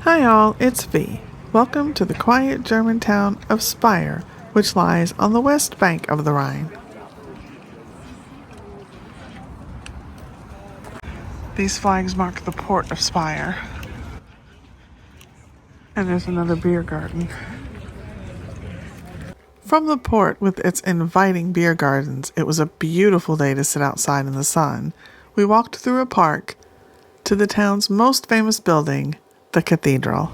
Hi all, it's V. Welcome to the quiet German town of Speyer, which lies on the west bank of the Rhine. These flags mark the port of Speyer. And there's another beer garden. From the port with its inviting beer gardens, it was a beautiful day to sit outside in the sun. We walked through a park to the town's most famous building, the cathedral.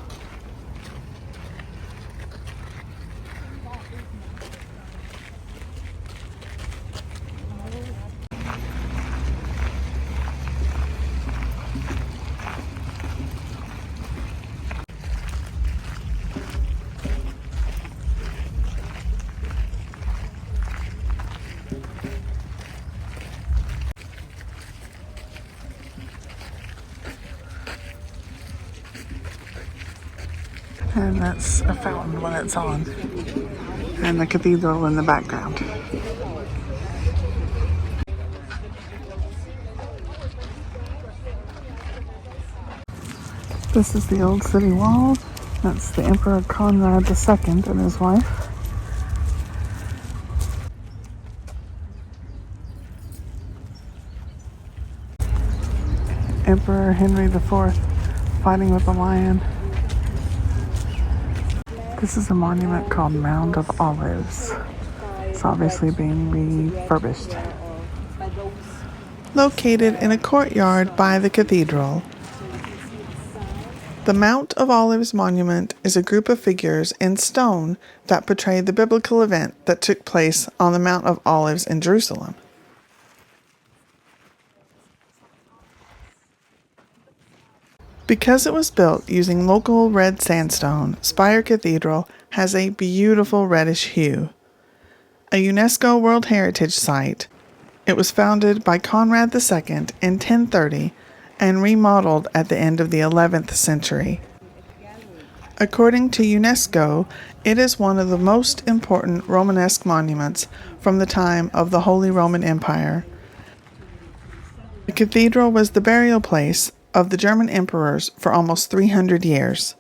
And that's a fountain when it's on. And the cathedral in the background. This is the old city wall. That's the Emperor Conrad II and his wife. Emperor Henry IV fighting with a lion. This is a monument called Mound of Olives. It's obviously being refurbished. Located in a courtyard by the cathedral. The Mount of Olives monument is a group of figures in stone that portray the biblical event that took place on the Mount of Olives in Jerusalem. Because it was built using local red sandstone, Speyer Cathedral has a beautiful reddish hue. A UNESCO World Heritage Site, it was founded by Conrad II in 1030 and remodeled at the end of the 11th century. According to UNESCO, it is one of the most important Romanesque monuments from the time of the Holy Roman Empire. The cathedral was the burial place of the German emperors for almost 300 years.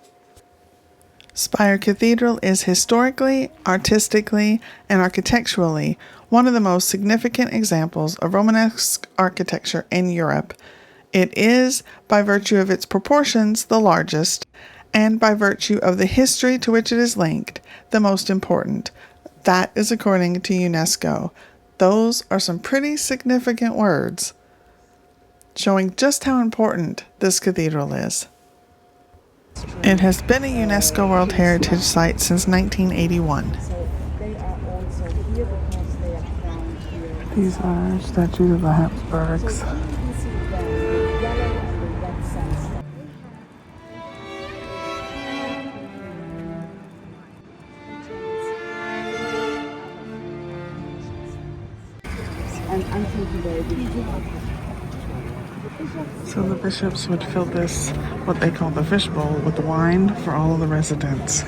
Speyer Cathedral is historically, artistically, and architecturally one of the most significant examples of Romanesque architecture in Europe. It is, by virtue of its proportions, the largest, and by virtue of the history to which it is linked, the most important. That is according to UNESCO. Those are some pretty significant words, showing just how important this cathedral is. It has been a UNESCO World Heritage Site since 1981. These are statues of the Habsburgs. So the bishops would fill this, what they call the fishbowl, with wine for all of the residents.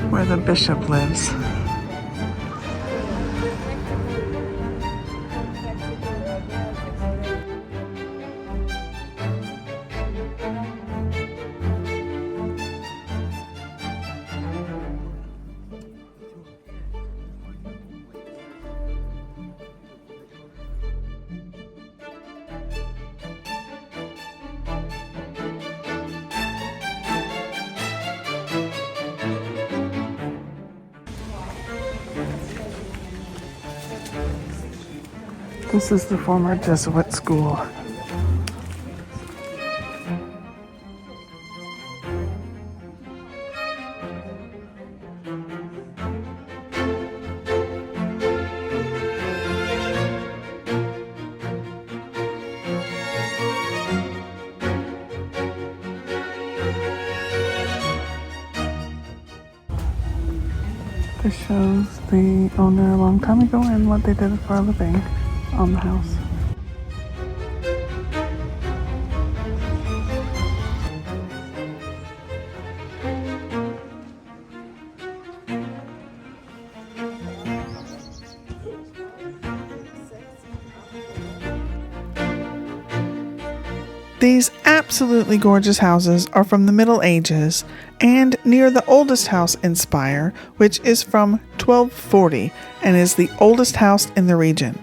Where the bishop lives. This is the former Jesuit school. This shows the owner a long time ago and what they did for a living on the house. These absolutely gorgeous houses are from the Middle Ages and near the oldest house in Speyer, which is from 1240 and is the oldest house in the region.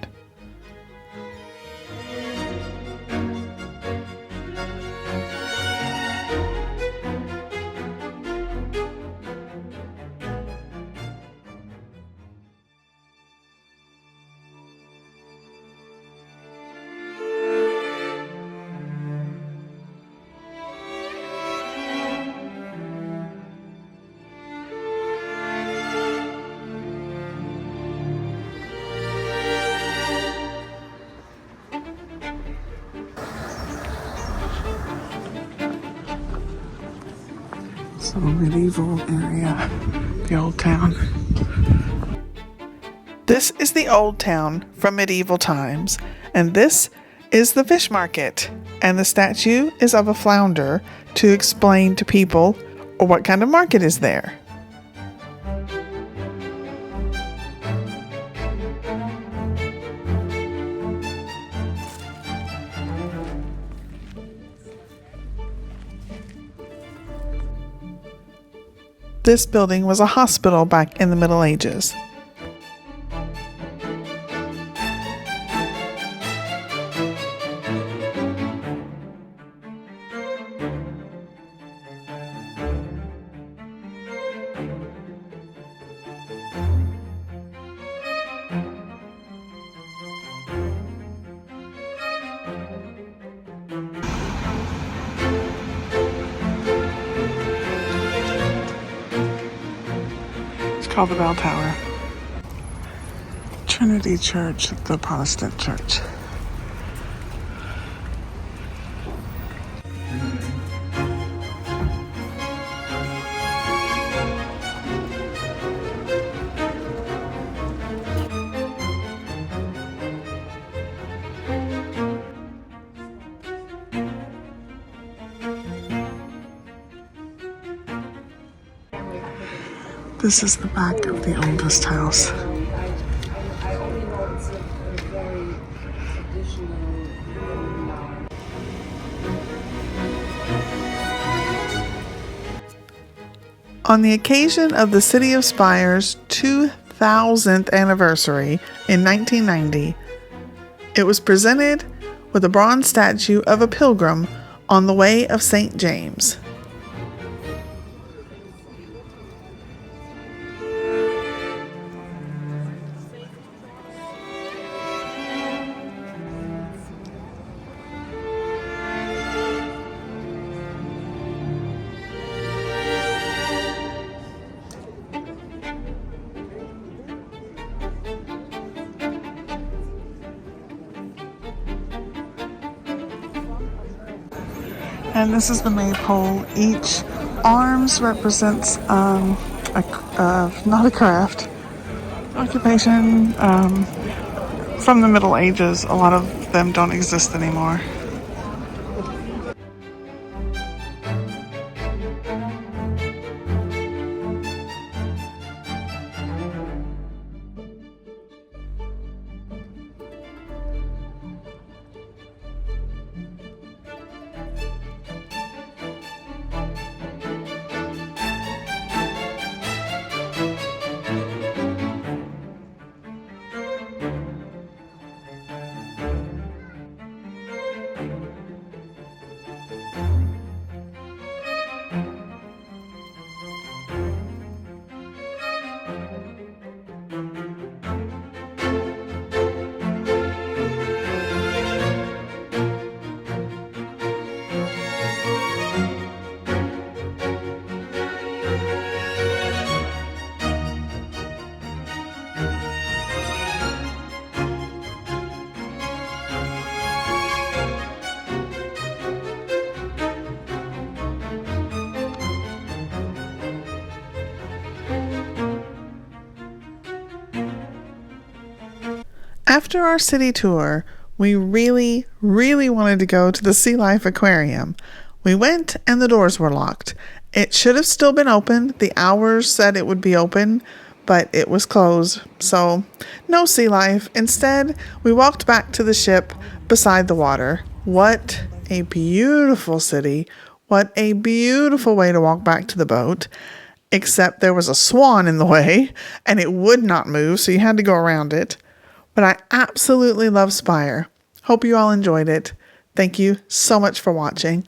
So medieval area, the old town. This is the old town from medieval times, and this is the Fishmarket, and the statue is of a flounder to explain to people what kind of market is there. This building was a hospital back in the Middle Ages. Called the Bell Tower. Trinity Church, the Protestant Church. This is the back of the oldest house. On the occasion of the city of Speyer's 2000th anniversary in 1990, it was presented with a bronze statue of a pilgrim on the way of St. James. And this is the maypole. Each arms represents not a craft, occupation from the Middle Ages. A lot of them don't exist anymore. After our city tour, we really wanted to go to the Sealife Aquarium. We went and the doors were locked. It should have still been open. The hours said it would be open, but it was closed. So no sea life. Instead, we walked back to the ship beside the water. What a beautiful city. What a beautiful way to walk back to the boat. Except there was a swan in the way, and it would not move, so you had to go around it. But I absolutely love Speyer. Hope you all enjoyed it. Thank you so much for watching.